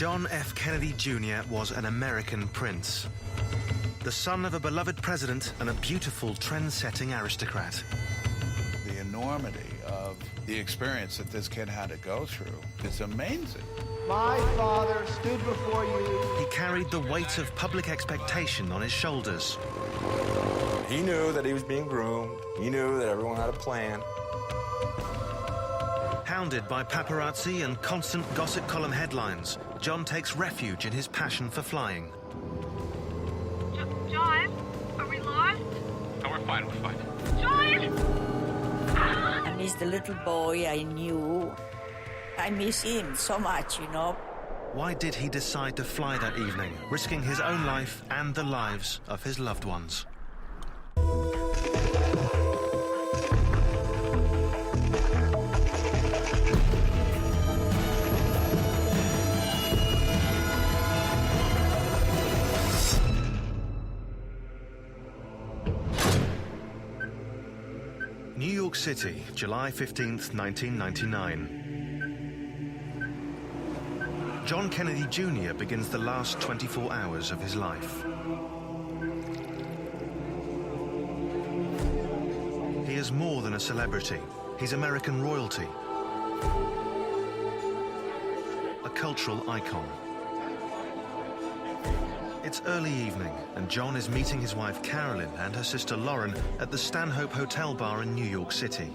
John F. Kennedy Jr. was an American prince, the son of a beloved president and a beautiful trend-setting aristocrat. The enormity of the experience that this kid had to go through is amazing. My father stood before you. He carried the weight of public expectation on his shoulders. He knew that he was being groomed. He knew that everyone had a plan. Hounded by paparazzi and constant gossip column headlines, John takes refuge in his passion for flying. John, are we lost? No, we're fine, we're fine. John! I miss the little boy I knew. I miss him so much, you know. Why did he decide to fly that evening, risking his own life and the lives of his loved ones? New York City, July 15th, 1999. John Kennedy Jr. begins the last 24 hours of his life. He is more than a celebrity. He's American royalty, a cultural icon. It's early evening, and John is meeting his wife Carolyn and her sister Lauren at the Stanhope Hotel bar in New York City.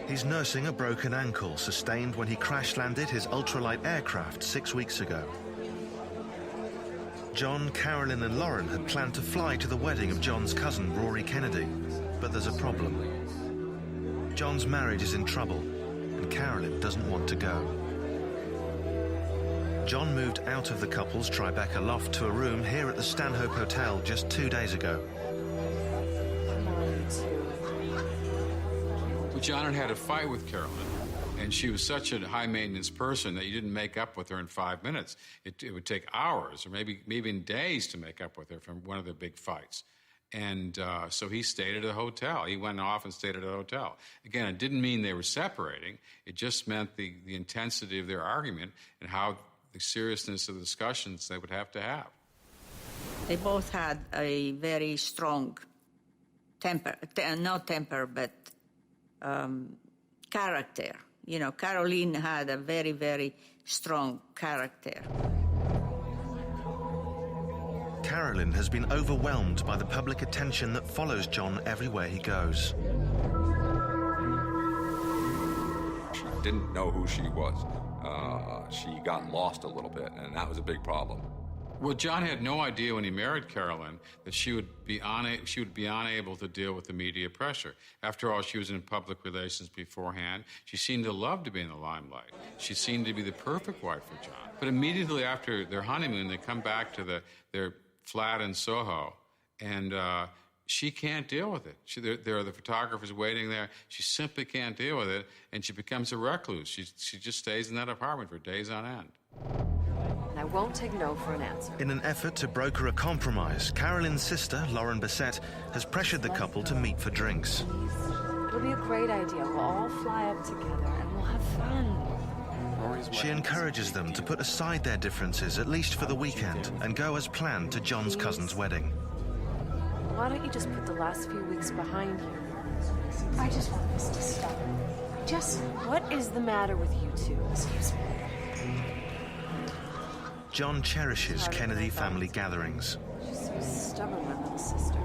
He's nursing a broken ankle sustained when he crash-landed his ultralight aircraft 6 weeks ago. John, Carolyn and Lauren had planned to fly to the wedding of John's cousin Rory Kennedy, but there's a problem. John's marriage is in trouble, and Carolyn doesn't want to go. John moved out of the couple's Tribeca loft to a room here at the Stanhope Hotel just 2 days ago. Well, John had a fight with Carolyn, and she was such a high-maintenance person that you didn't make up with her in 5 minutes. It would take hours or maybe even days to make up with her from one of the big fights. And so he stayed at a hotel. He went off and stayed at a hotel. Again, it didn't mean they were separating. It just meant the intensity of their argument and how the seriousness of the discussions they would have to have. They both had a very strong temper, not temper, but character. You know, Caroline had a very, very strong character. Carolyn has been overwhelmed by the public attention that follows John everywhere he goes. She didn't know who she was. She got lost a little bit, and that was a big problem. Well, John had no idea when he married Carolyn that she would be unable to deal with the media pressure. After all, she was in public relations beforehand. She seemed to love to be in the limelight. She seemed to be the perfect wife for John. But immediately after their honeymoon, they come back to their flat in Soho, and she can't deal with it. There are the photographers waiting there. She simply can't deal with it, and she becomes a recluse. She just stays in that apartment for days on end. And I won't take no for an answer. In an effort to broker a compromise, Carolyn's sister, Lauren Bissett, has pressured the couple to meet for drinks. It'll be a great idea. We'll all fly up together, and we'll have fun. She encourages them to put aside their differences, at least for the weekend, and go as planned to John's cousin's wedding. Why don't you just put the last few weeks behind you? I just want this to stop. What is the matter with you two? Excuse me. John cherishes Kennedy family gatherings. She's so stubborn, my little sister.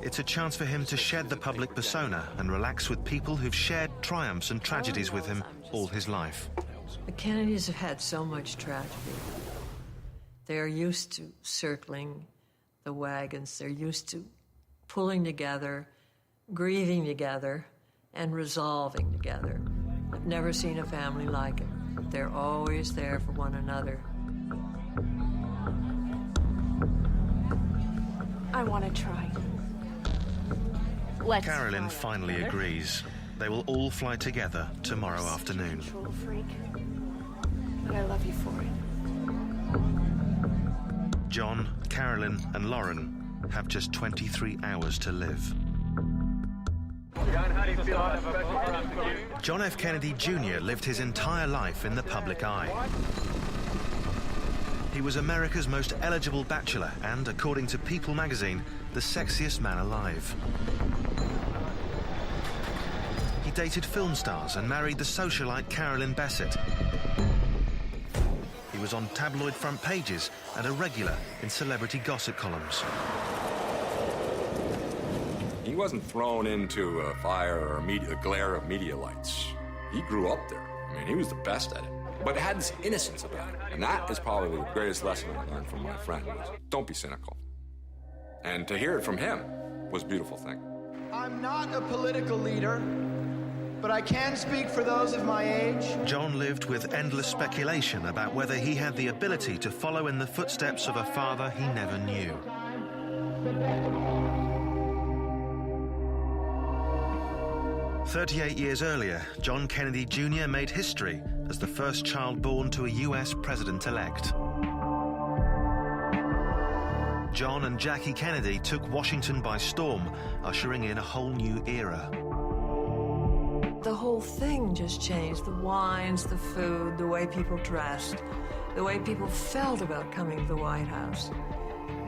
It's a chance for him to shed the public persona and relax with people who've shared triumphs and tragedies with him all his life. The Kennedys have had so much tragedy. They're used to circling the wagons. They're used to pulling together, grieving together, and resolving together. I've never seen a family like it. They're always there for one another. I want to try. Carolyn finally agrees. They will all fly together tomorrow afternoon. Control freak. But I love you for it. John, Carolyn, and Lauren have just 23 hours to live. John, how do you feel? John F. Kennedy Jr. lived his entire life in the public eye. He was America's most eligible bachelor and, according to People magazine, the sexiest man alive. He dated film stars and married the socialite Carolyn Bessette. He was on tabloid front pages and a regular in celebrity gossip columns. He wasn't thrown into a fire or a glare of media lights. He grew up there. I mean, he was the best at it. But it had this innocence about it. And that is probably the greatest lesson I learned from my friend was, don't be cynical. And to hear it from him was a beautiful thing. I'm not a political leader, but I can speak for those of my age. John lived with endless speculation about whether he had the ability to follow in the footsteps of a father he never knew. "38 years earlier, John Kennedy Jr. made history as the first child born to a US president-elect. John and Jackie Kennedy took Washington by storm, ushering in a whole new era. The whole thing just changed. The wines, the food, the way people dressed, the way people felt about coming to the White House.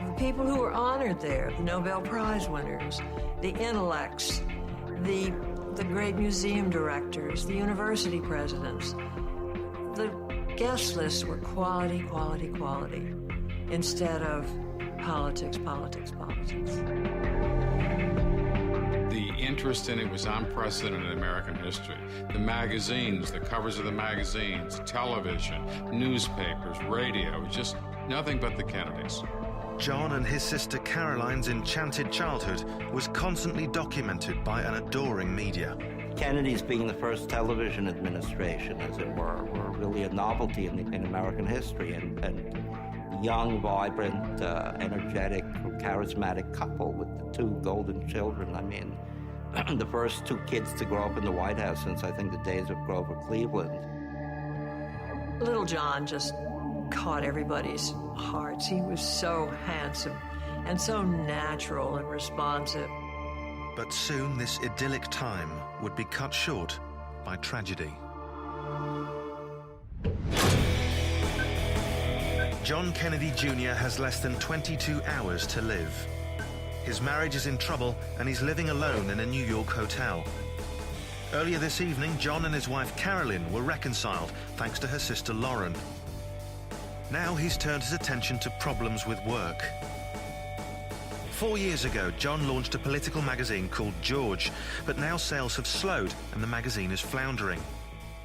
The people who were honored there, the Nobel Prize winners, the intellects, the great museum directors, the university presidents. The guest lists were quality, quality, quality, instead of politics, politics, politics. The interest in it was unprecedented in American history. The magazines, the covers of the magazines, television, newspapers, radio, just nothing but the Kennedys. John and his sister Caroline's enchanted childhood was constantly documented by an adoring media. Kennedy's being the first television administration, as it were really a novelty in American history, and young, vibrant, energetic, charismatic couple with the two golden children. I mean, the first two kids to grow up in the White House since, I think, the days of Grover Cleveland. Little John just caught everybody's hearts. He was so handsome and so natural and responsive. But soon this idyllic time would be cut short by tragedy. John Kennedy Jr. has less than 22 hours to live. His marriage is in trouble and he's living alone in a New York hotel. Earlier this evening, John and his wife Carolyn were reconciled thanks to her sister Lauren. Now he's turned his attention to problems with work. 4 years ago, John launched a political magazine called George, but now sales have slowed and the magazine is floundering.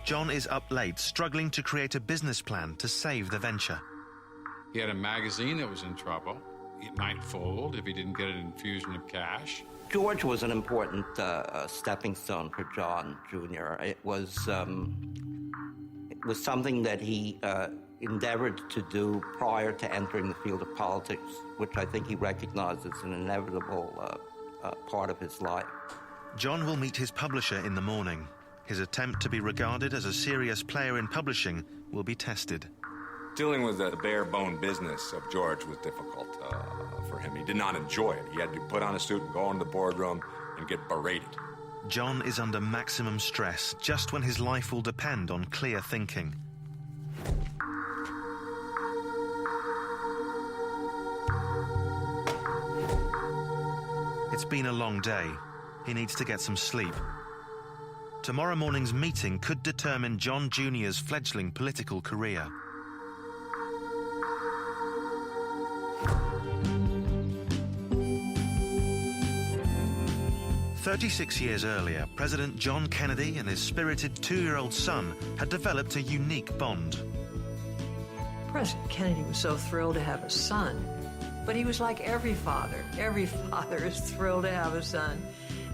John is up late, struggling to create a business plan to save the venture. He had a magazine that was in trouble. It might fold if he didn't get an infusion of cash. George was an important stepping stone for John Jr. It was something that he endeavored to do prior to entering the field of politics, which I think he recognized as an inevitable part of his life. John will meet his publisher in the morning. His attempt to be regarded as a serious player in publishing will be tested. Dealing with the bare-bone business of George was difficult for him. He did not enjoy it. He had to put on a suit and go into the boardroom and get berated. John is under maximum stress just when his life will depend on clear thinking. It's been a long day. He needs to get some sleep. Tomorrow morning's meeting could determine John Jr.'s fledgling political career. "36 years earlier, President John Kennedy and his spirited 2-year-old son had developed a unique bond. President Kennedy was so thrilled to have a son. But he was like every father. Every father is thrilled to have a son.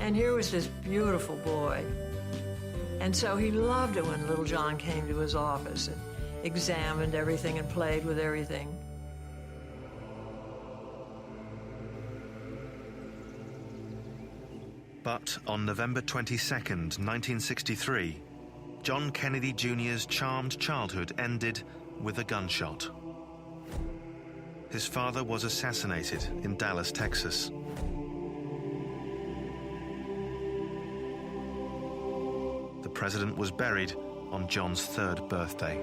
And here was this beautiful boy. And so he loved it when little John came to his office and examined everything and played with everything. But on November 22nd, 1963, John Kennedy Jr.'s charmed childhood ended with a gunshot. His father was assassinated in Dallas, Texas. The president was buried on John's 3rd birthday.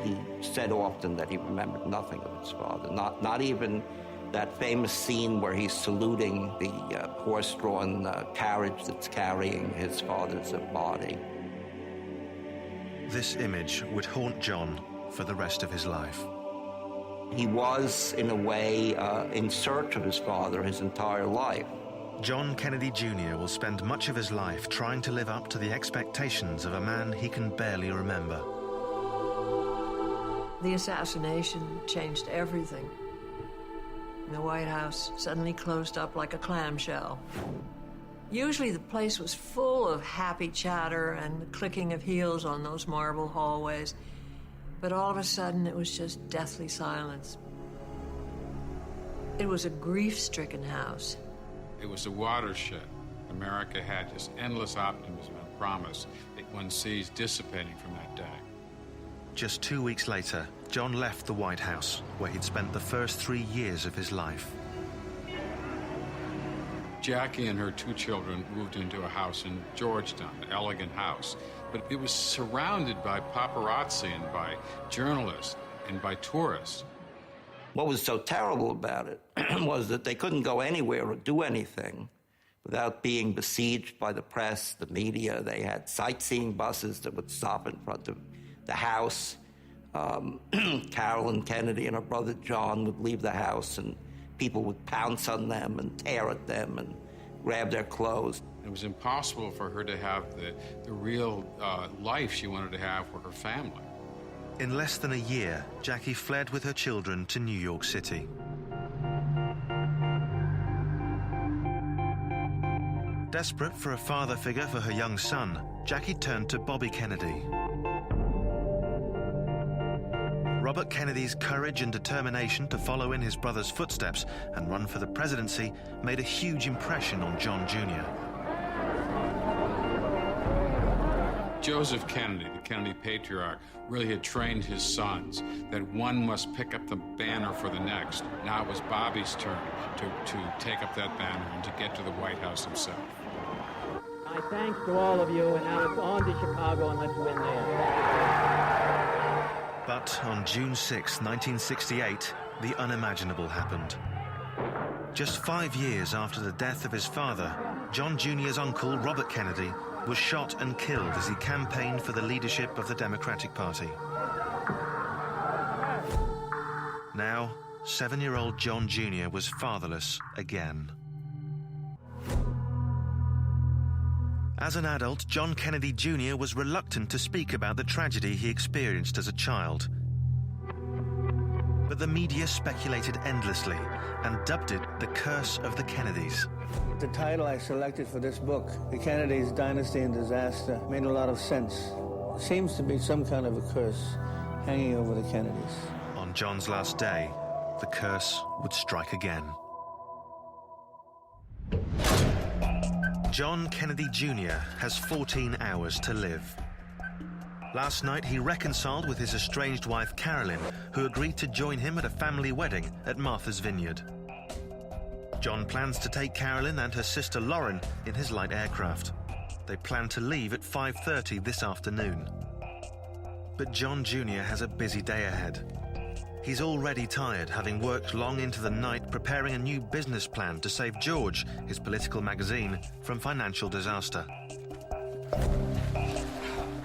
He said often that he remembered nothing of his father, not even that famous scene where he's saluting the horse-drawn carriage that's carrying his father's body. This image would haunt John for the rest of his life. He was, in a way, in search of his father his entire life. John Kennedy Jr. will spend much of his life trying to live up to the expectations of a man he can barely remember. The assassination changed everything. The White House suddenly closed up like a clamshell. Usually the place was full of happy chatter and the clicking of heels on those marble hallways. But all of a sudden, it was just deathly silence. It was a grief-stricken house. It was a watershed. America had just endless optimism and promise that one sees dissipating from that day. Just 2 weeks later, John left the White House, where he'd spent the first 3 years of his life. Jackie and her 2 children moved into a house in Georgetown, an elegant house. But it was surrounded by paparazzi and by journalists and by tourists. What was so terrible about it was that they couldn't go anywhere or do anything without being besieged by the press, the media. They had sightseeing buses that would stop in front of the house. Carolyn Kennedy and her brother John would leave the house, and people would pounce on them and tear at them and grab their clothes. It was impossible for her to have the real life she wanted to have for her family. In less than a year, Jackie fled with her children to New York City. Desperate for a father figure for her young son, Jackie turned to Bobby Kennedy. Robert Kennedy's courage and determination to follow in his brother's footsteps and run for the presidency made a huge impression on John Jr. Joseph Kennedy, the Kennedy patriarch, really had trained his sons that one must pick up the banner for the next. Now it was Bobby's turn to take up that banner and to get to the White House himself. My thanks to all of you, and now it's on to Chicago, and let's win there. But on June 6, 1968, the unimaginable happened. Just 5 years after the death of his father, John Jr.'s uncle, Robert Kennedy, was shot and killed as he campaigned for the leadership of the Democratic Party. Now, 7-year-old John Jr. was fatherless again. As an adult, John Kennedy Jr. was reluctant to speak about the tragedy he experienced as a child. But the media speculated endlessly and dubbed it the Curse of the Kennedys. The title I selected for this book, The Kennedys, Dynasty and Disaster, made a lot of sense. It seems to be some kind of a curse hanging over the Kennedys. On John's last day, the curse would strike again. John Kennedy Jr. has 14 hours to live. Last night, he reconciled with his estranged wife, Carolyn, who agreed to join him at a family wedding at Martha's Vineyard. John plans to take Carolyn and her sister Lauren in his light aircraft. They plan to leave at 5:30 this afternoon. But John Jr. has a busy day ahead. He's already tired, having worked long into the night preparing a new business plan to save George, his political magazine, from financial disaster.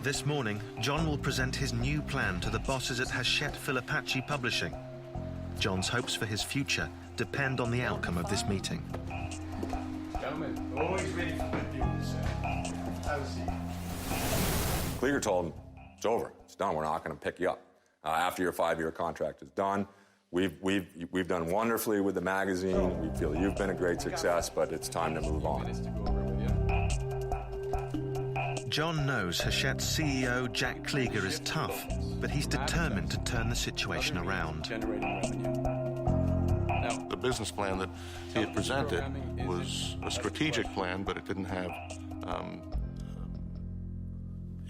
This morning, John will present his new plan to the bosses at Hachette Philipacci Publishing. John's hopes for his future depend on the outcome of this meeting. Gentlemen, always ready for good news. Have a seat. Klieger told him, it's over, it's done, we're not going to pick you up. After your 5-year contract is done, we've done wonderfully with the magazine, we feel you've been a great success, but it's time to move on. John knows Hachette's CEO, Jack Klieger, is tough, but he's determined to turn the situation around. The business plan that he had presented was a strategic plan, but it didn't have,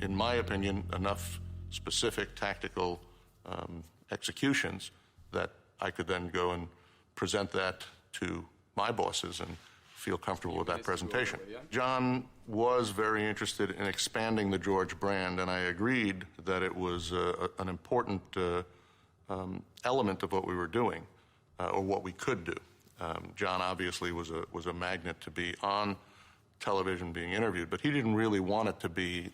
in my opinion, enough specific tactical executions that I could then go and present that to my bosses and feel comfortable with that presentation. John was very interested in expanding the George brand, and I agreed that it was an important element of what we were doing, or what we could do. John obviously was a magnet to be on television being interviewed, but he didn't really want it to be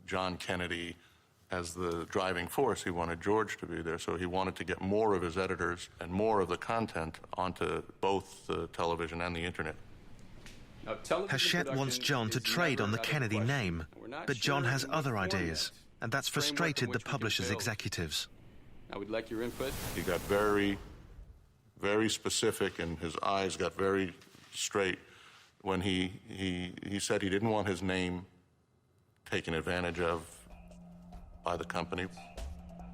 John Kennedy as the driving force. He wanted George to be there, so he wanted to get more of his editors and more of the content onto both the television and the internet. Hachette wants John to trade on the Kennedy name, but John has other ideas, and that's frustrated the publisher's executives. I would like your input. He got very, very specific, and his eyes got very straight when he said he didn't want his name taken advantage of by the company.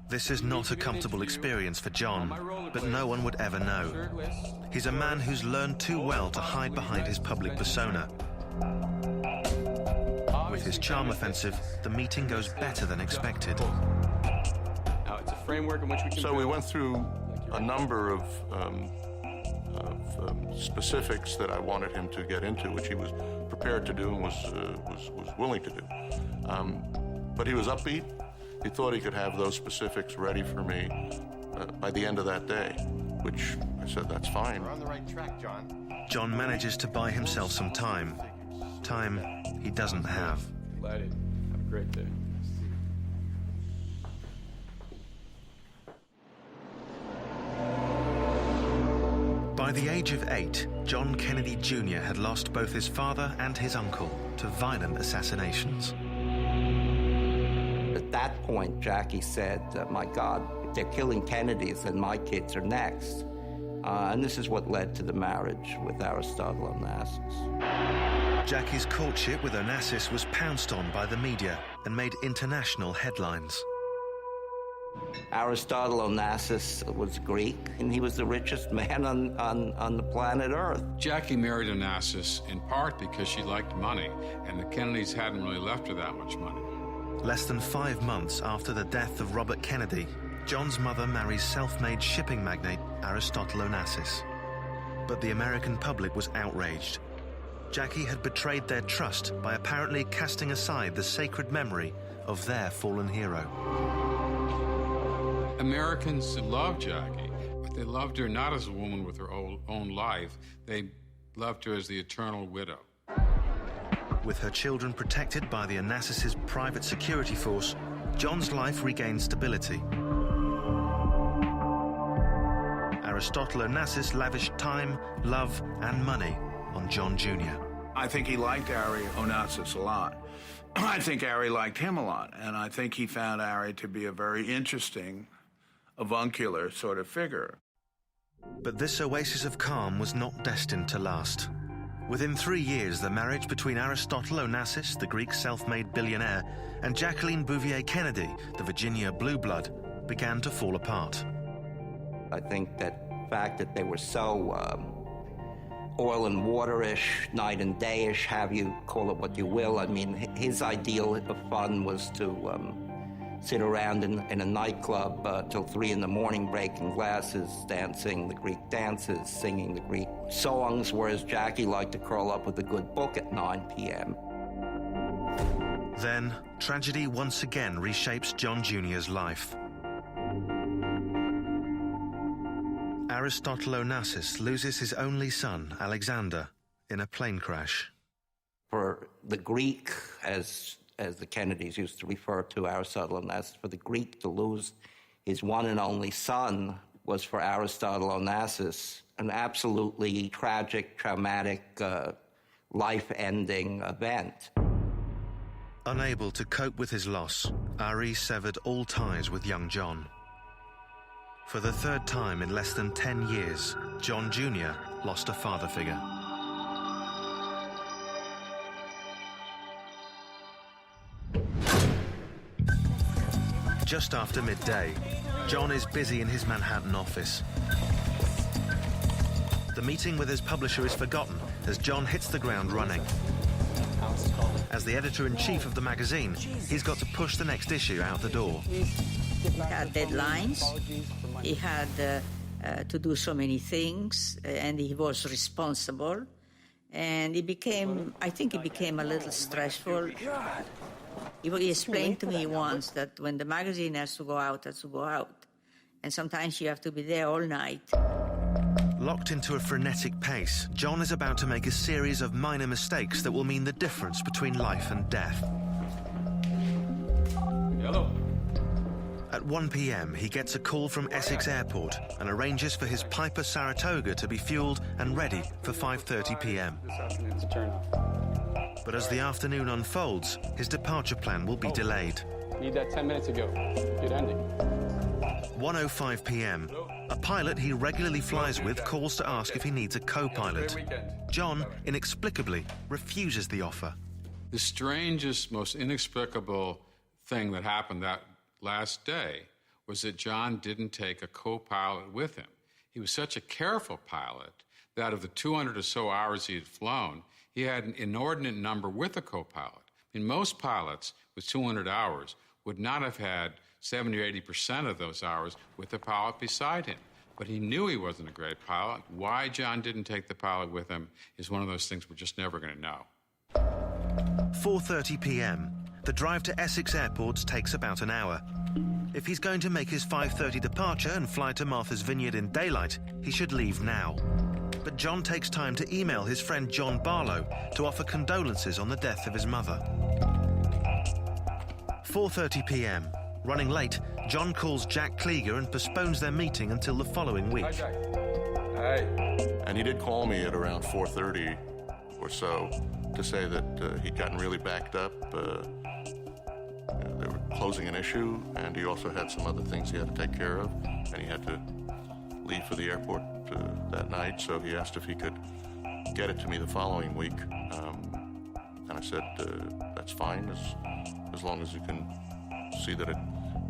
This is not a comfortable experience for John, but no one would ever know. He's a man who's learned too well to hide behind his public persona. With his charm offensive, the meeting goes better than expected. Now, it's a framework in which we can... So we went through a number of specifics that I wanted him to get into, which he was prepared to do and was willing to do. But he was upbeat. He thought he could have those specifics ready for me by the end of that day, which I said, that's fine. We're on the right track, John. John manages to buy himself some time. Time he doesn't have. Delighted. Have a great day. By the age of 8, John Kennedy Jr. had lost both his father and his uncle to violent assassinations. At that point, Jackie said, my God, if they're killing Kennedys, then my kids are next. And this is what led to the marriage with Aristotle Onassis. Jackie's courtship with Onassis was pounced on by the media and made international headlines. Aristotle Onassis was Greek, and he was the richest man on the planet Earth. Jackie married Onassis in part because she liked money, and the Kennedys hadn't really left her that much money. Less than 5 months after the death of Robert Kennedy, John's mother marries self-made shipping magnate Aristotle Onassis. But the American public was outraged. Jackie had betrayed their trust by apparently casting aside the sacred memory of their fallen hero. Americans loved Jackie, but they loved her not as a woman with her own life. They loved her as the eternal widow. With her children protected by the Onassis' private security force, John's life regained stability. Aristotle Onassis lavished time, love, and money on John Jr. I think he liked Ari Onassis a lot. I think Ari liked him a lot, and I think he found Ari to be a very interesting, avuncular sort of figure. But this oasis of calm was not destined to last. Within 3 years, the marriage between Aristotle Onassis, the Greek self-made billionaire, and Jacqueline Bouvier Kennedy, the Virginia blue blood, began to fall apart. I think that fact that they were so oil and water-ish, night and day-ish, have you call it what you will. I mean, his ideal of fun was to sit around in a nightclub till 3 a.m, breaking glasses, dancing the Greek dances, singing the Greek songs, whereas Jackie liked to curl up with a good book at 9 p.m. Then, tragedy once again reshapes John Jr.'s life. Aristotle Onassis loses his only son, Alexander, in a plane crash. For the Greek, as the Kennedys used to refer to Aristotle Onassis, for the Greek to lose his one and only son was for Aristotle Onassis an absolutely tragic, traumatic, life-ending event. Unable to cope with his loss, Ari severed all ties with young John. For the third time in less than 10 years, John Jr. lost a father figure. Just after midday, John is busy in his Manhattan office. The meeting with his publisher is forgotten as John hits the ground running. As the editor-in-chief of the magazine, he's got to push the next issue out the door. He had deadlines, he had to do so many things, and he was responsible. And I think it became a little stressful. He explained to me once that when the magazine has to go out, And sometimes you have to be there all night. Locked into a frenetic pace, John is about to make a series of minor mistakes that will mean the difference between life and death. Hello. At 1 p.m, he gets a call from Essex Airport and arranges for his Piper Saratoga to be fueled and ready for 5:30 p.m. This afternoon's a turn off. But as the afternoon unfolds, his departure plan will be delayed. Need that 10 minutes ago. Good ending. 1:05 p.m. A pilot he regularly flies with calls to ask if he needs a co-pilot. John, inexplicably, refuses the offer. The strangest, most inexplicable thing that happened that last day was that John didn't take a co-pilot with him. He was such a careful pilot that of the 200 or so hours he had flown, he had an inordinate number with a co-pilot. I mean, most pilots with 200 hours would not have had 70 or 80% of those hours with the pilot beside him. But he knew he wasn't a great pilot. Why John didn't take the pilot with him is one of those things we're just never going to know. 4:30 p.m. The drive to Essex Airport takes about an hour. If he's going to make his 5:30 departure and fly to Martha's Vineyard in daylight, he should leave now. But John takes time to email his friend John Barlow to offer condolences on the death of his mother. 4:30 p.m. Running late, John calls Jack Klieger and postpones their meeting until the following week. Hi, Jack. Hi. And he did call me at around 4:30 or so to say that he'd gotten really backed up. They were closing an issue, and he also had some other things he had to take care of, and he had to leave for the airport that night, so he asked if he could get it to me the following week. And I said, that's fine, as long as you can see that it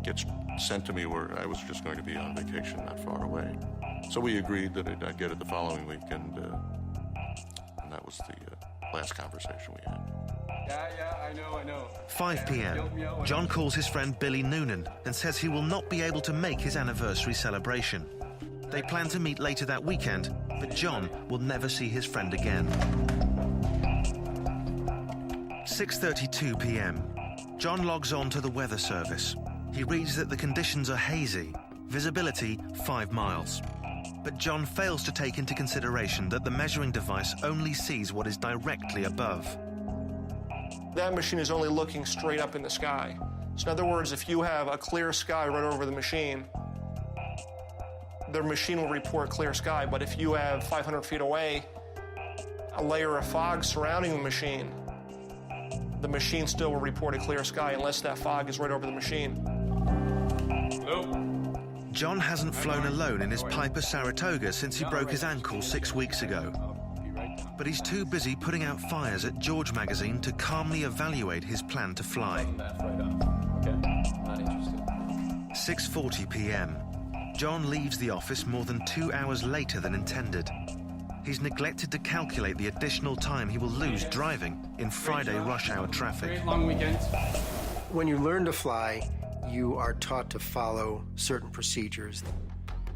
gets sent to me where I was just going to be on vacation not far away. So we agreed that I'd get it the following week, and that was the last conversation we had. Yeah, I know. 5 p.m. John calls his friend Billy Noonan and says he will not be able to make his anniversary celebration. They plan to meet later that weekend, but John will never see his friend again. 6:32 p.m. John logs on to the weather service. He reads that the conditions are hazy, visibility 5 miles. But John fails to take into consideration that the measuring device only sees what is directly above. That machine is only looking straight up in the sky. So in other words, if you have a clear sky right over the machine will report clear sky. But if you have 500 feet away a layer of fog surrounding the machine still will report a clear sky unless that fog is right over the machine. Hello? John hasn't flown alone in his Piper Saratoga since he broke his ankle 6 weeks ago. But he's too busy putting out fires at George magazine to calmly evaluate his plan to fly. 6:40 p.m. John leaves the office more than 2 hours later than intended. He's neglected to calculate the additional time he will lose driving in Friday rush hour traffic. Great long weekend. When you learn to fly, you are taught to follow certain procedures.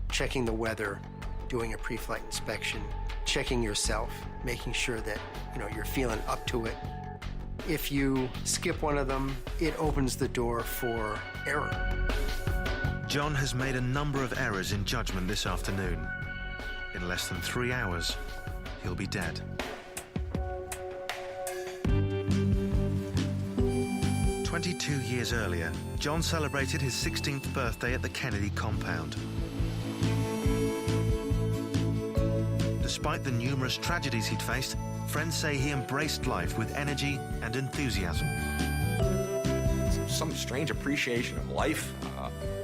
Checking the weather, doing a pre-flight inspection, checking yourself, making sure that you're feeling up to it. If you skip one of them, it opens the door for error. John has made a number of errors in judgment this afternoon. In less than 3 hours, he'll be dead. "22 years earlier, John celebrated his 16th birthday at the Kennedy compound. Despite the numerous tragedies he'd faced, friends say he embraced life with energy and enthusiasm. Some strange appreciation of life,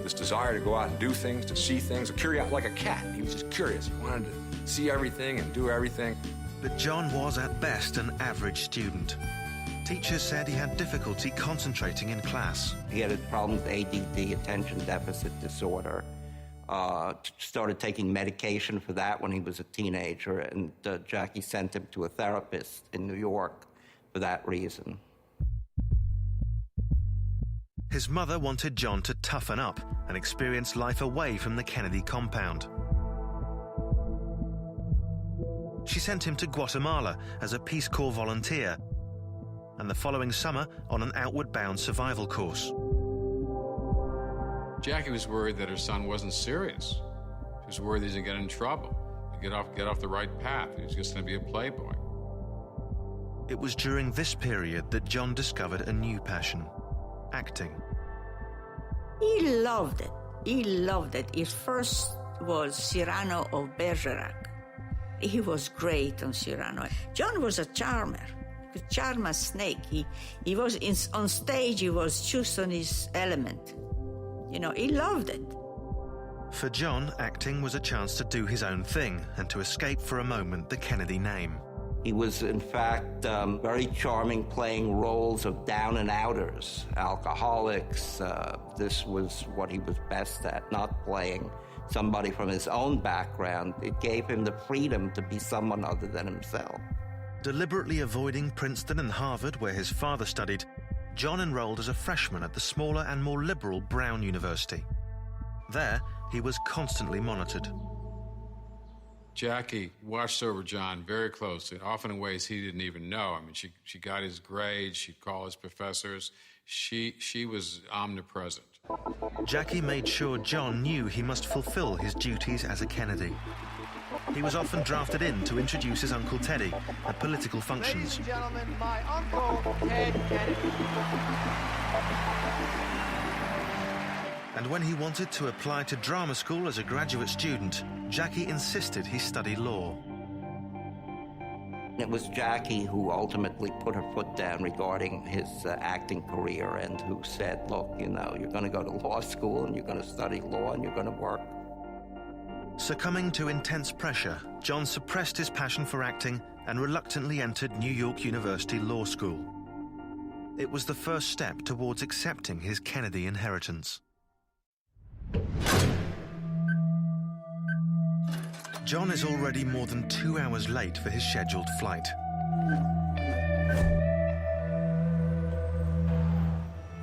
this desire to go out and do things, to see things, like a cat. He was just curious. He wanted to see everything and do everything. But John was at best an average student. Teachers said he had difficulty concentrating in class. He had a problem with ADD, attention deficit disorder. Started taking medication for that when he was a teenager, and Jackie sent him to a therapist in New York for that reason. His mother wanted John to toughen up and experience life away from the Kennedy compound. she sent him to Guatemala as a Peace Corps volunteer, and the following summer on an outward-bound survival course. Jackie was worried that her son wasn't serious. She was worried he was going to get in trouble, get off the right path. He was just going to be a playboy. It was during this period that John discovered a new passion: acting. He loved it. He loved it. It first was Cyrano of Bergerac. He was great on Cyrano. John was a charmer. He could charm a snake. He was on stage. He was just on his element. You know, he loved it. For John, acting was a chance to do his own thing and to escape for a moment the Kennedy name. He was, in fact, very charming, playing roles of down-and-outers, alcoholics. This was what he was best at, not playing somebody from his own background. It gave him the freedom to be someone other than himself. Deliberately avoiding Princeton and Harvard, where his father studied, John enrolled as a freshman at the smaller and more liberal Brown University. There, he was constantly monitored. Jackie watched over John very closely, often in ways he didn't even know. I mean, she got his grades, she'd call his professors. She was omnipresent. Jackie made sure John knew he must fulfill his duties as a Kennedy. He was often drafted in to introduce his Uncle Teddy at political functions. Ladies and gentlemen, my Uncle Ted Kennedy. And when he wanted to apply to drama school as a graduate student, Jackie insisted he study law. It was Jackie who ultimately put her foot down regarding his acting career and who said, look, you know, you're going to go to law school and you're going to study law and you're going to work. Succumbing to intense pressure, John suppressed his passion for acting and reluctantly entered New York University Law School. It was the first step towards accepting his Kennedy inheritance. John is already more than 2 hours late for his scheduled flight.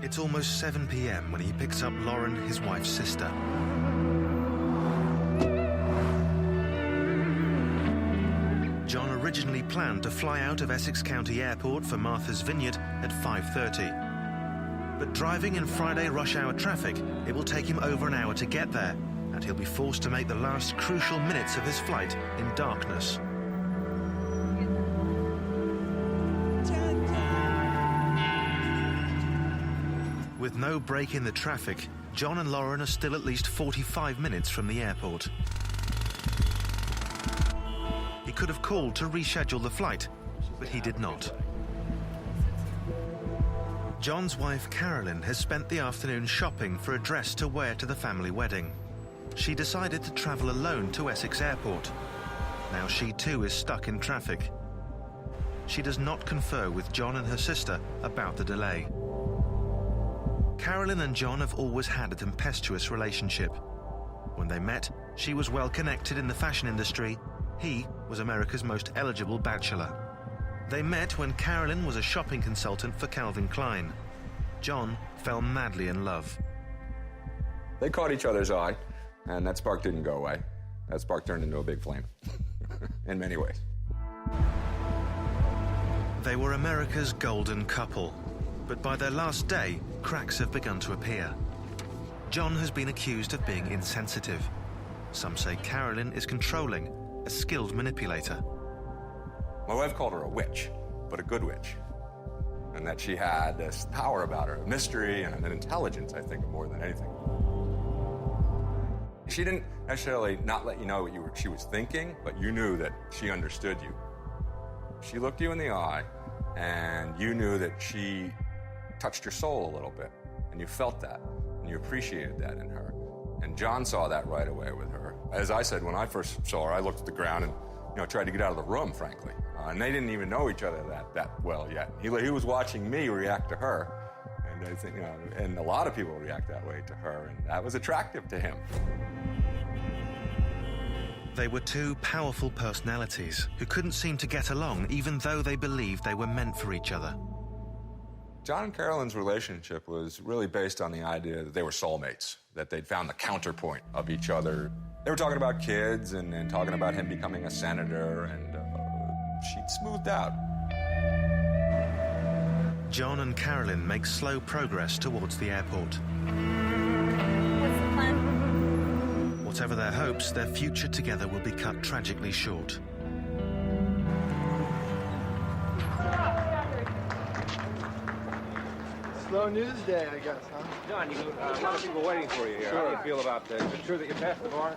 It's almost 7 p.m. when he picks up Lauren, his wife's sister. John originally planned to fly out of Essex County Airport for Martha's Vineyard at 5:30. But driving in Friday rush hour traffic, it will take him over an hour to get there, and he'll be forced to make the last crucial minutes of his flight in darkness. With no break in the traffic, John and Lauren are still at least 45 minutes from the airport. He could have called to reschedule the flight, but he did not. John's wife, Carolyn, has spent the afternoon shopping for a dress to wear to the family wedding. She decided to travel alone to Essex Airport. Now she too is stuck in traffic. She does not confer with John and her sister about the delay. Carolyn and John have always had a tempestuous relationship. When they met, she was well connected in the fashion industry. He was America's most eligible bachelor. They met when Carolyn was a shopping consultant for Calvin Klein. John fell madly in love. They caught each other's eye, and that spark didn't go away. That spark turned into a big flame, in many ways. They were America's golden couple, but by their last day, cracks have begun to appear. John has been accused of being insensitive. Some say Carolyn is controlling, a skilled manipulator. My wife called her a witch, but a good witch. And that she had this power about her, a mystery and an intelligence, I think, more than anything. She didn't necessarily not let you know what she was thinking, but you knew that she understood you. She looked you in the eye, and you knew that she touched your soul a little bit, and you felt that, and you appreciated that in her. And John saw that right away with her. As I said, when I first saw her, I looked at the ground and tried to get out of the room, frankly. And they didn't even know each other that well yet. He was watching me react to her, and I think, and a lot of people react that way to her, and that was attractive to him. They were two powerful personalities who couldn't seem to get along, even though they believed they were meant for each other. John and Carolyn's relationship was really based on the idea that they were soulmates, that they'd found the counterpoint of each other. They were talking about kids and talking about him becoming a senator and she'd smoothed out. John and Carolyn make slow progress towards the airport. What's the plan? Whatever their hopes, their future together will be cut tragically short. Slow news day, I guess, huh? John, a lot of people waiting for you here. Sure. How do you feel about this? Is it true that you passed the bar?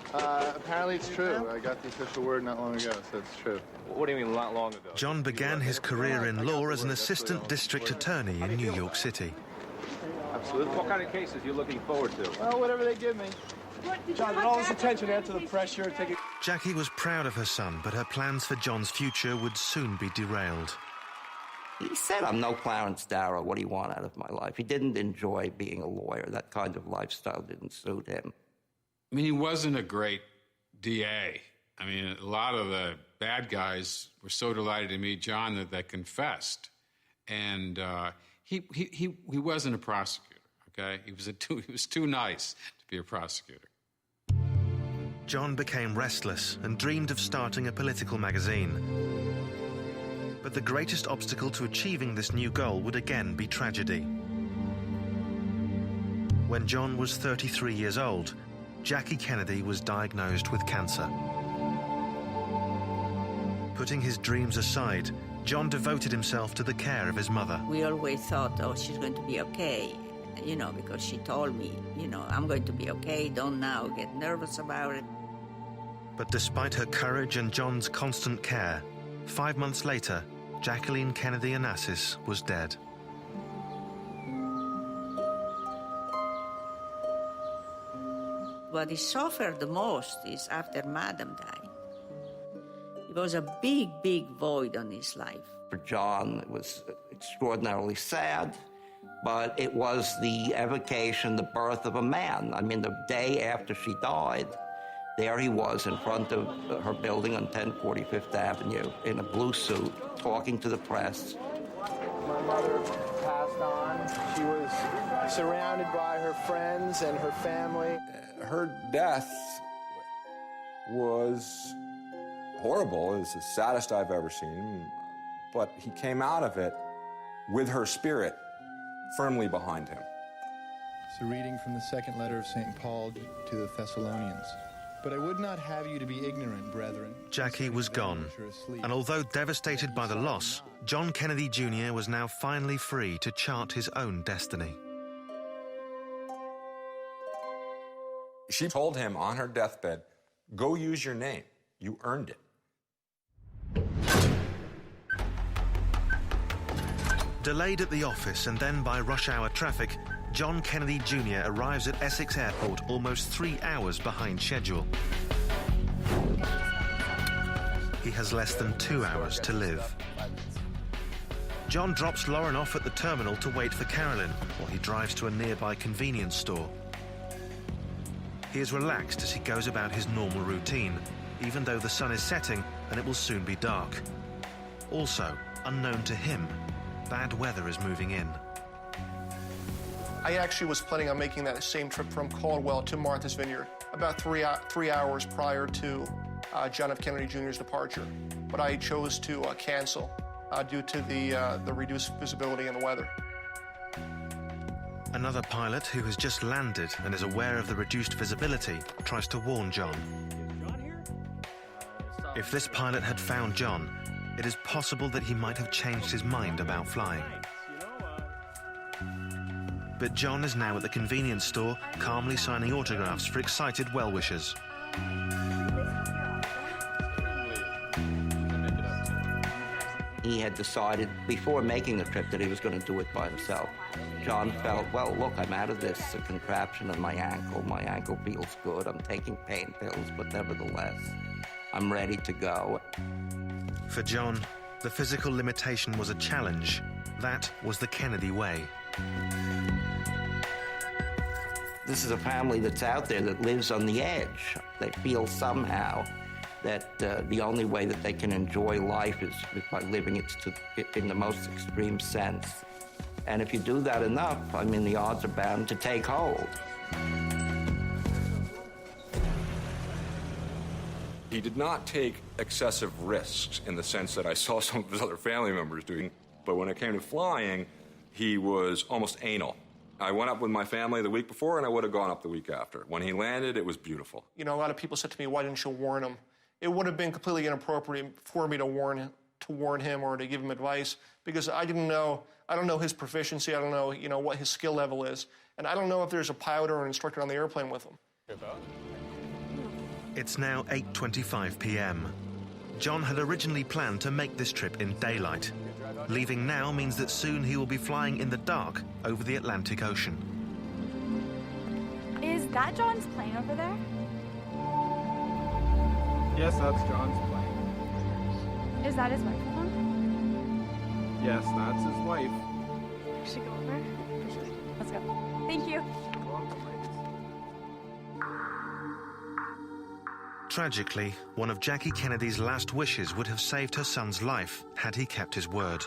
Apparently it's true. I got the official word not long ago, so it's true. What do you mean not long ago? John began his career in law as an assistant district attorney in New York City. Absolutely. What kind of cases are you looking forward to? Well, whatever they give me. John, with all this attention, answer the pressure, take it. Jackie was proud of her son, but her plans for John's future would soon be derailed. He said, I'm no Clarence Darrow. What do you want out of my life? He didn't enjoy being a lawyer. That kind of lifestyle didn't suit him. I mean, he wasn't a great DA. I mean, a lot of the bad guys were so delighted to meet John that they confessed. And he wasn't a prosecutor, okay? He was too nice to be a prosecutor. John became restless and dreamed of starting a political magazine. But the greatest obstacle to achieving this new goal would again be tragedy. When John was 33 years old, Jackie Kennedy was diagnosed with cancer. Putting his dreams aside, John devoted himself to the care of his mother. We always thought, oh, she's going to be okay, because she told me, I'm going to be okay, don't now get nervous about it. But despite her courage and John's constant care, 5 months later, Jacqueline Kennedy Onassis was dead. What he suffered the most is after Madam died. It was a big, big void on his life. For John, it was extraordinarily sad, but it was the evocation, the birth of a man. I mean, the day after she died, there he was in front of her building on 1040 Fifth Avenue in a blue suit, talking to the press. My mother passed on. She was surrounded by her friends and her family. Her death was horrible. It's the saddest I've ever seen. But he came out of it with her spirit firmly behind him. It's a reading from the second letter of St. Paul to the Thessalonians. But I would not have you to be ignorant, brethren. Jackie was gone, and although devastated by the loss, John Kennedy Jr. was now finally free to chart his own destiny. She told him on her deathbed, go use your name. You earned it. Delayed at the office and then by rush hour traffic, John Kennedy Jr. arrives at Essex Airport almost 3 hours behind schedule. He has less than 2 hours to live. John drops Lauren off at the terminal to wait for Carolyn while he drives to a nearby convenience store. He is relaxed as he goes about his normal routine, even though the sun is setting and it will soon be dark. Also, unknown to him, bad weather is moving in. I actually was planning on making that same trip from Caldwell to Martha's Vineyard about 3 hours prior to John F. Kennedy Jr.'s departure, but I chose to cancel due to the reduced visibility and weather. Another pilot who has just landed and is aware of the reduced visibility tries to warn John. If this pilot had found John, it is possible that he might have changed his mind about flying. But John is now at the convenience store, calmly signing autographs for excited well-wishers. He had decided before making the trip that he was going to do it by himself. John felt, well, look, I'm out of this contraption on my ankle. My ankle feels good. I'm taking pain pills, but nevertheless, I'm ready to go. For John, the physical limitation was a challenge. That was the Kennedy way. This is a family that's out there that lives on the edge. They feel somehow that the only way that they can enjoy life is by living it in the most extreme sense. And if you do that enough, I mean, the odds are bound to take hold. He did not take excessive risks in the sense that I saw some of his other family members doing, but when it came to flying, he was almost anal. I went up with my family the week before, and I would have gone up the week after. When he landed, it was beautiful. You know, a lot of people said to me, why didn't you warn him? It would have been completely inappropriate for me to warn him or to give him advice, because I don't know his proficiency, I don't know, what his skill level is, and I don't know if there's a pilot or an instructor on the airplane with him. It's now 8:25 p.m. John had originally planned to make this trip in daylight. Leaving now means that soon he will be flying in the dark over the Atlantic Ocean. Is that John's plane over there? Yes, that's John's plane. Is that his wife on? Yes, that's his wife. We should go over. Let's go. Thank you. Tragically, one of Jackie Kennedy's last wishes would have saved her son's life had he kept his word.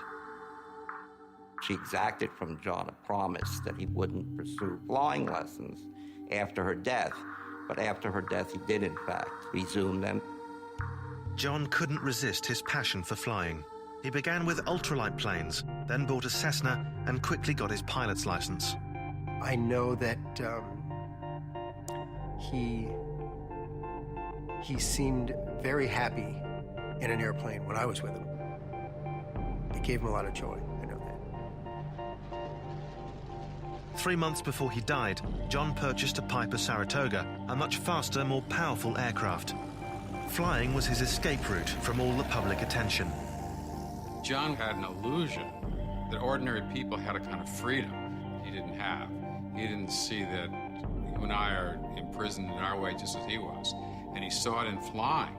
She exacted from John a promise that he wouldn't pursue flying lessons after her death, but after her death he did in fact resume them. John couldn't resist his passion for flying. He began with ultralight planes, then bought a Cessna and quickly got his pilot's license. I know that he seemed very happy in an airplane when I was with him. It gave him a lot of joy, I know that. 3 months before he died, John purchased a Piper Saratoga, a much faster, more powerful aircraft. Flying was his escape route from all the public attention. John had an illusion that ordinary people had a kind of freedom he didn't have. He didn't see that you and I are imprisoned in our way just as he was. And he saw it in flying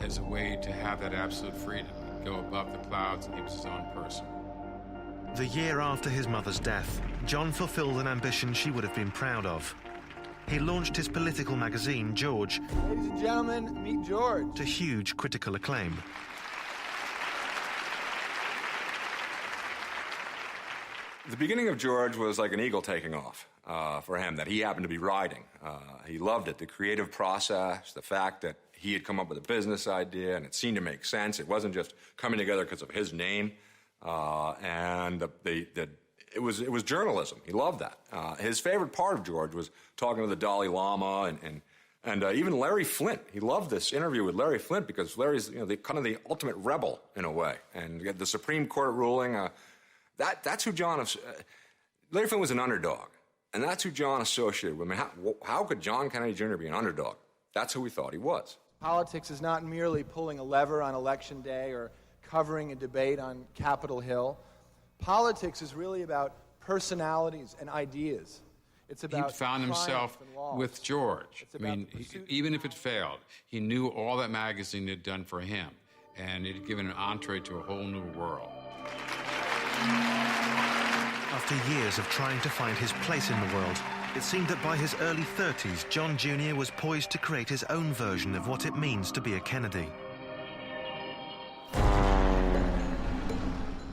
as a way to have that absolute freedom, go above the clouds, and he was his own person. The year after his mother's death, John fulfilled an ambition she would have been proud of. He launched his political magazine, George, Ladies and gentlemen, meet George. To huge critical acclaim. The beginning of George was like an eagle taking off for him, that he happened to be riding. He loved it, the creative process, the fact that he had come up with a business idea and it seemed to make sense. It wasn't just coming together because of his name. It was journalism. He loved that. His favorite part of George was talking to the Dalai Lama and even Larry Flynt. He loved this interview with Larry Flynt because Larry's the ultimate rebel in a way. And the Supreme Court ruling, that's who John... Larry Flynt was an underdog. And that's who John associated with. I mean, how could John Kennedy Jr. be an underdog? That's who we thought he was. Politics is not merely pulling a lever on Election Day or covering a debate on Capitol Hill. Politics is really about personalities and ideas. It's about he found himself with George. I mean, even if it failed, he knew all that magazine had done for him, and it had given an entree to a whole new world. After years of trying to find his place in the world, it seemed that by his early 30s, John Jr. was poised to create his own version of what it means to be a Kennedy.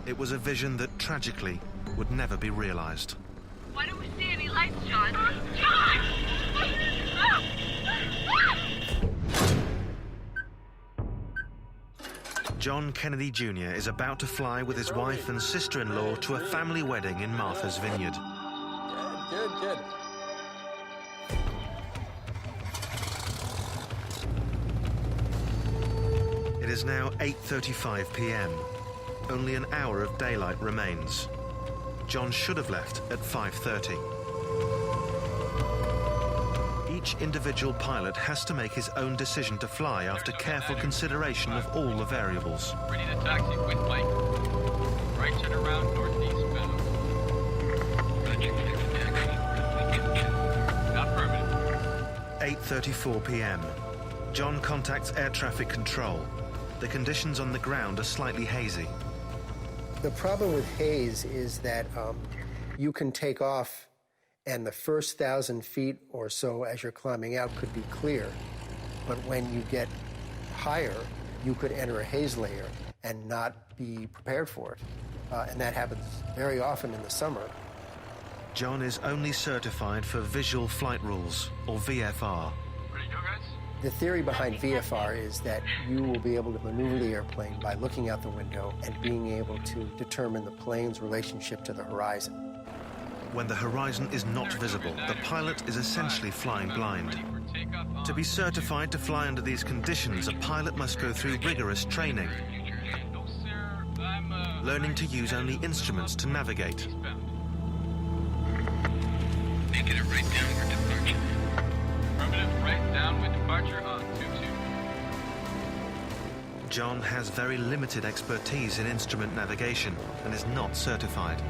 It was a vision that, tragically, would never be realized. Why don't we see any lights, John? John! John Kennedy Jr. is about to fly with his wife and sister-in-law to a family wedding in Martha's Vineyard. Good. It is now 8:35 p.m. Only an hour of daylight remains. John should have left at 5:30. Each individual pilot has to make his own decision to fly after careful consideration of all the variables. Ready to taxi, wind light. Right turn around, northeast bound. Not permanent. 8:34 p.m. John contacts air traffic control. The conditions on the ground are slightly hazy. The problem with haze is that you can take off and the first 1,000 feet or so as you're climbing out could be clear. But when you get higher, you could enter a haze layer and not be prepared for it. And that happens very often in the summer. John is only certified for Visual Flight Rules, or VFR. Ready to go, guys? The theory behind VFR is that you will be able to maneuver the airplane by looking out the window and being able to determine the plane's relationship to the horizon. When the horizon is not visible, the pilot is essentially flying blind. To be certified to fly under these conditions, a pilot must go through rigorous training, learning to use only instruments to navigate. Making it right down with departure. Affirmative, right down with departure on 22. John has very limited expertise in instrument navigation and is not certified.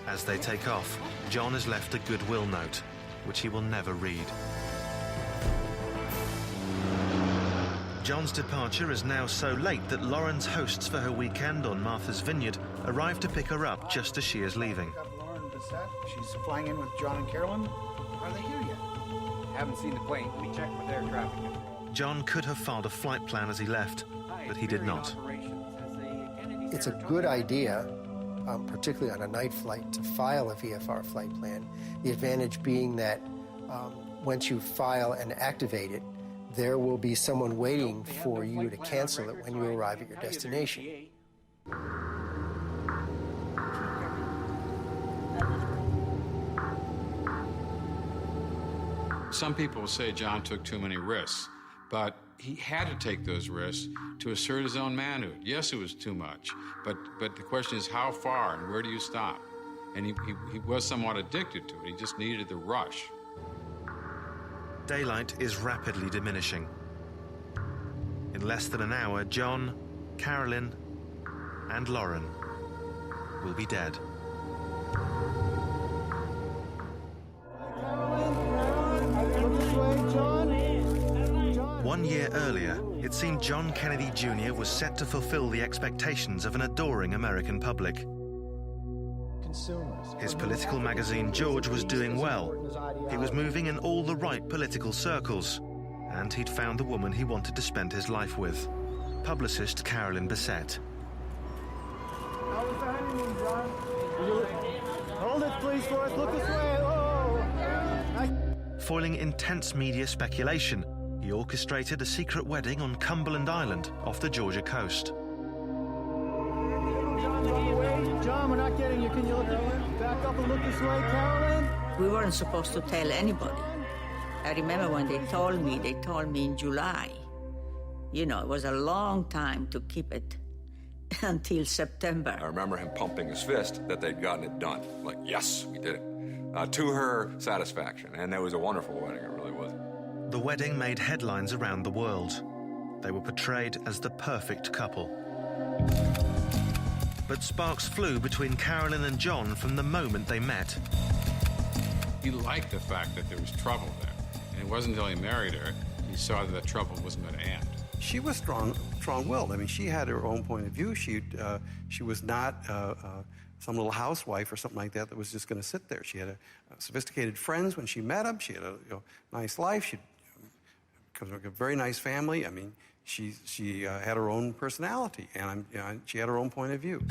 As they take off, John has left a goodwill note, which he will never read. John's departure is now so late that Lauren's hosts for her weekend on Martha's Vineyard arrive to pick her up just as she is leaving. Lauren Bissett. She's flying in with John and Carolyn. Are they here yet? Haven't seen the plane. We checked with air traffic control. John could have filed a flight plan as he left, but he did not. It's a good idea, particularly on a night flight, to file a VFR flight plan. The advantage being that once you file and activate it, there will be someone waiting for you to cancel it when you arrive at your destination. Some people say John took too many risks, but he had to take those risks to assert his own manhood. Yes, it was too much, but the question is how far and where do you stop? And he was somewhat addicted to it. He just needed the rush. Daylight is rapidly diminishing. In less than an hour, John, Carolyn, and Lauren will be dead. One year earlier, it seemed John Kennedy Jr. was set to fulfill the expectations of an adoring American public. His political magazine, George, was doing well. He was moving in all the right political circles, and he'd found the woman he wanted to spend his life with, publicist Carolyn Bissett. How was the honeymoon, John? Hold it, please, for us. Look this way. Oh! Foiling intense media speculation, he orchestrated a secret wedding on Cumberland Island off the Georgia coast. John, we're not getting you. Can you look back up and look this way, Carolyn? We weren't supposed to tell anybody. I remember when they told me in July. You know, it was a long time to keep it until September. I remember him pumping his fist that they'd gotten it done. Like, yes, we did it. To her satisfaction. And it was a wonderful wedding, it really was. The wedding made headlines around the world. They were portrayed as the perfect couple. But sparks flew between Carolyn and John from the moment they met. He liked the fact that there was trouble there. And it wasn't until he married her, he saw that the trouble wasn't going to end. She was strong-willed. I mean, she had her own point of view. She was not some little housewife or something like that was just going to sit there. She had sophisticated friends when she met them. She had a nice life. She comes from a very nice family. I mean, she had her own personality, and she had her own point of view.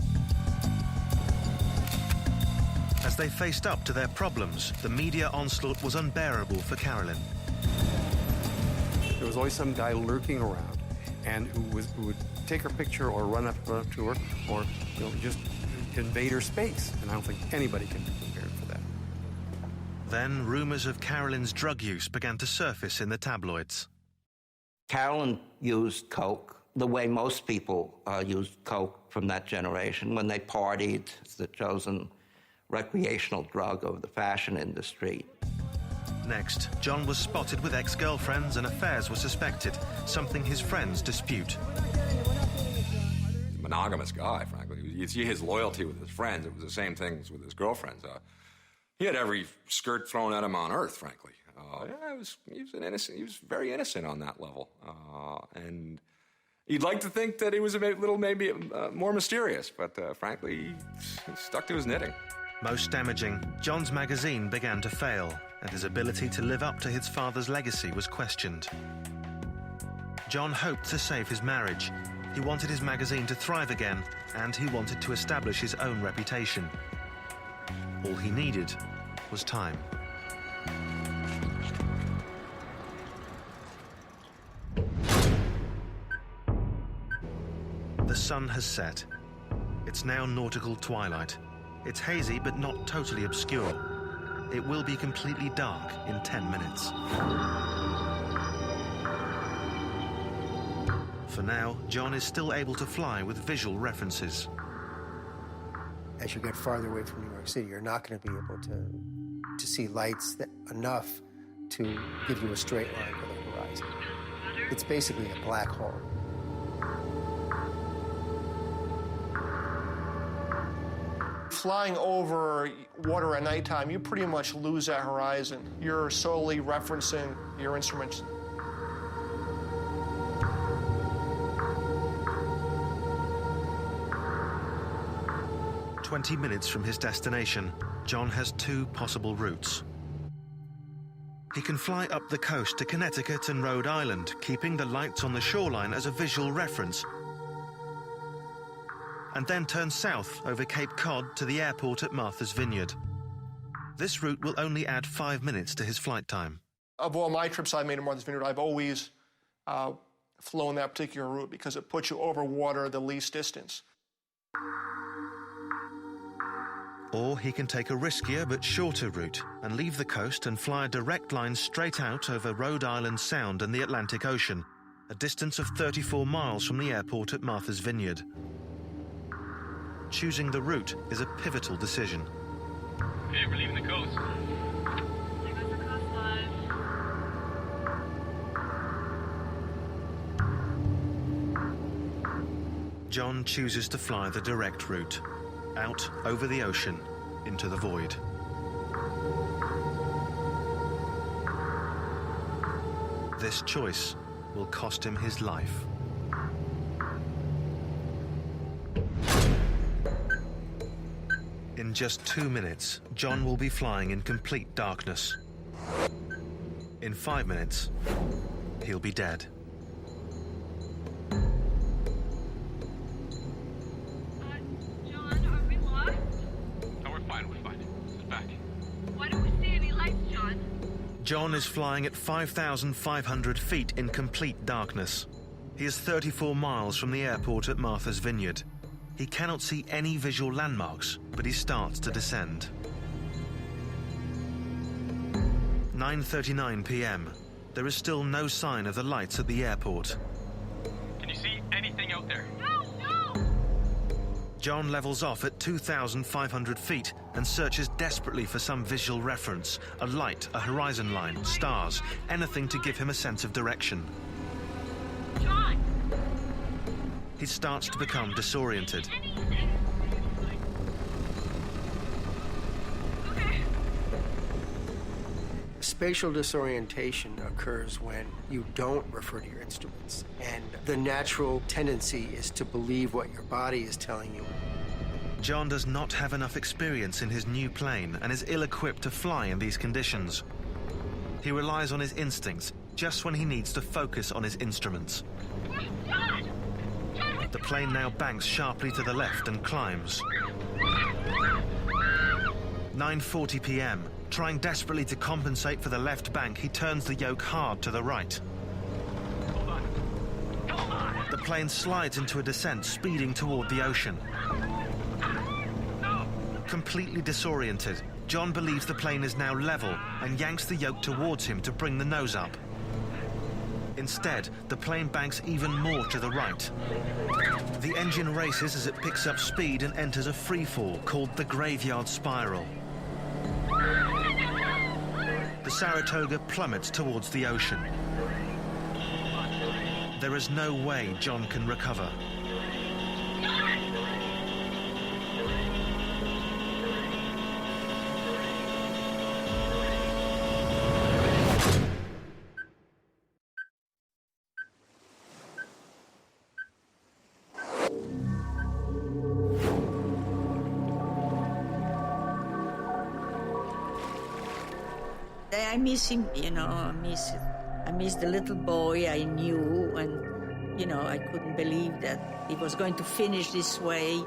As they faced up to their problems, the media onslaught was unbearable for Carolyn. There was always some guy lurking around, and who would take her picture or run up to her, or just invade her space. And I don't think anybody can be prepared for that. Then rumors of Carolyn's drug use began to surface in the tabloids. Carolyn used coke the way most people used coke from that generation. When they partied, it's the chosen recreational drug of the fashion industry. Next, John was spotted with ex-girlfriends and affairs were suspected, something his friends dispute. He's a monogamous guy, frankly. You see his loyalty with his friends. It was the same thing as with his girlfriends. He had every skirt thrown at him on earth, frankly. He was an innocent. He was very innocent on that level, and you'd like to think that he was a little maybe more mysterious, but frankly, he stuck to his knitting. Most damaging, John's magazine began to fail, and his ability to live up to his father's legacy was questioned. John hoped to save his marriage. He wanted his magazine to thrive again, and he wanted to establish his own reputation. All he needed was time. The sun has set. It's now nautical twilight. It's hazy but not totally obscure. It will be completely dark in 10 minutes. For now, John is still able to fly with visual references. As you get farther away from New York City, you're not going to be able to see lights enough to give you a straight line for the horizon. It's basically a black hole. Flying over water at nighttime, you pretty much lose that horizon. You're solely referencing your instruments. "20 minutes from his destination, John has two possible routes. He can fly up the coast to Connecticut and Rhode Island, keeping the lights on the shoreline as a visual reference, and then turn south over Cape Cod to the airport at Martha's Vineyard. This route will only add 5 minutes to his flight time. Of all my trips I've made to Martha's Vineyard, I've always flown that particular route because it puts you over water the least distance. Or he can take a riskier but shorter route and leave the coast and fly a direct line straight out over Rhode Island Sound and the Atlantic Ocean, a distance of 34 miles from the airport at Martha's Vineyard. Choosing the route is a pivotal decision. Okay, we're leaving the coast. There goes the coastline. John chooses to fly the direct route, out over the ocean, into the void. This choice will cost him his life. In just 2 minutes, John will be flying in complete darkness. In 5 minutes, he'll be dead. John, are we lost? No, we're fine. This is back. Why don't we see any lights, John? John is flying at 5,500 feet in complete darkness. He is 34 miles from the airport at Martha's Vineyard. He cannot see any visual landmarks, but he starts to descend. 9:39 p.m. There is still no sign of the lights at the airport. Can you see anything out there? No! John levels off at 2,500 feet and searches desperately for some visual reference, a light, a horizon line, stars, anything to give him a sense of direction. John! He starts to become disoriented. Okay. Spatial disorientation occurs when you don't refer to your instruments, and the natural tendency is to believe what your body is telling you. John does not have enough experience in his new plane and is ill-equipped to fly in these conditions. He relies on his instincts just when he needs to focus on his instruments. The plane now banks sharply to the left and climbs. 9:40 p.m. Trying desperately to compensate for the left bank, he turns the yoke hard to the right. The plane slides into a descent, speeding toward the ocean. Completely disoriented, John believes the plane is now level and yanks the yoke towards him to bring the nose up. Instead, the plane banks even more to the right. The engine races as it picks up speed and enters a free fall called the Graveyard Spiral. The Saratoga plummets towards the ocean. There is no way John can recover. I miss him, I miss I missed the little boy I knew, and, I couldn't believe that he was going to finish this way.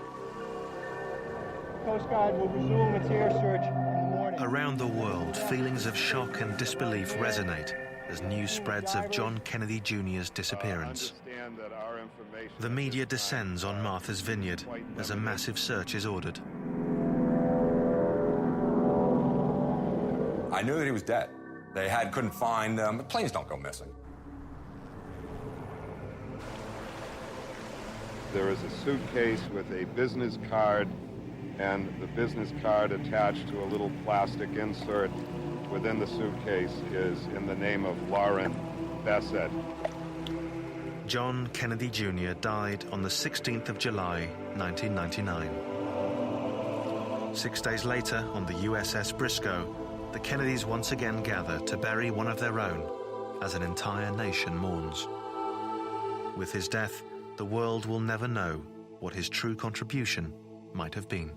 Coast Guard will resume its air search in the morning. Around the world, feelings of shock and disbelief resonate as news spreads of John Kennedy Jr.'s disappearance. The media descends on Martha's Vineyard as a massive search is ordered. I knew that he was dead. They couldn't find but planes don't go missing. There is a suitcase with a business card, and the business card attached to a little plastic insert within the suitcase is in the name of Lauren Bessette. John Kennedy Jr. died on the 16th of July, 1999. 6 days later, on the USS Briscoe, the Kennedys once again gather to bury one of their own as an entire nation mourns. With his death, the world will never know what his true contribution might have been.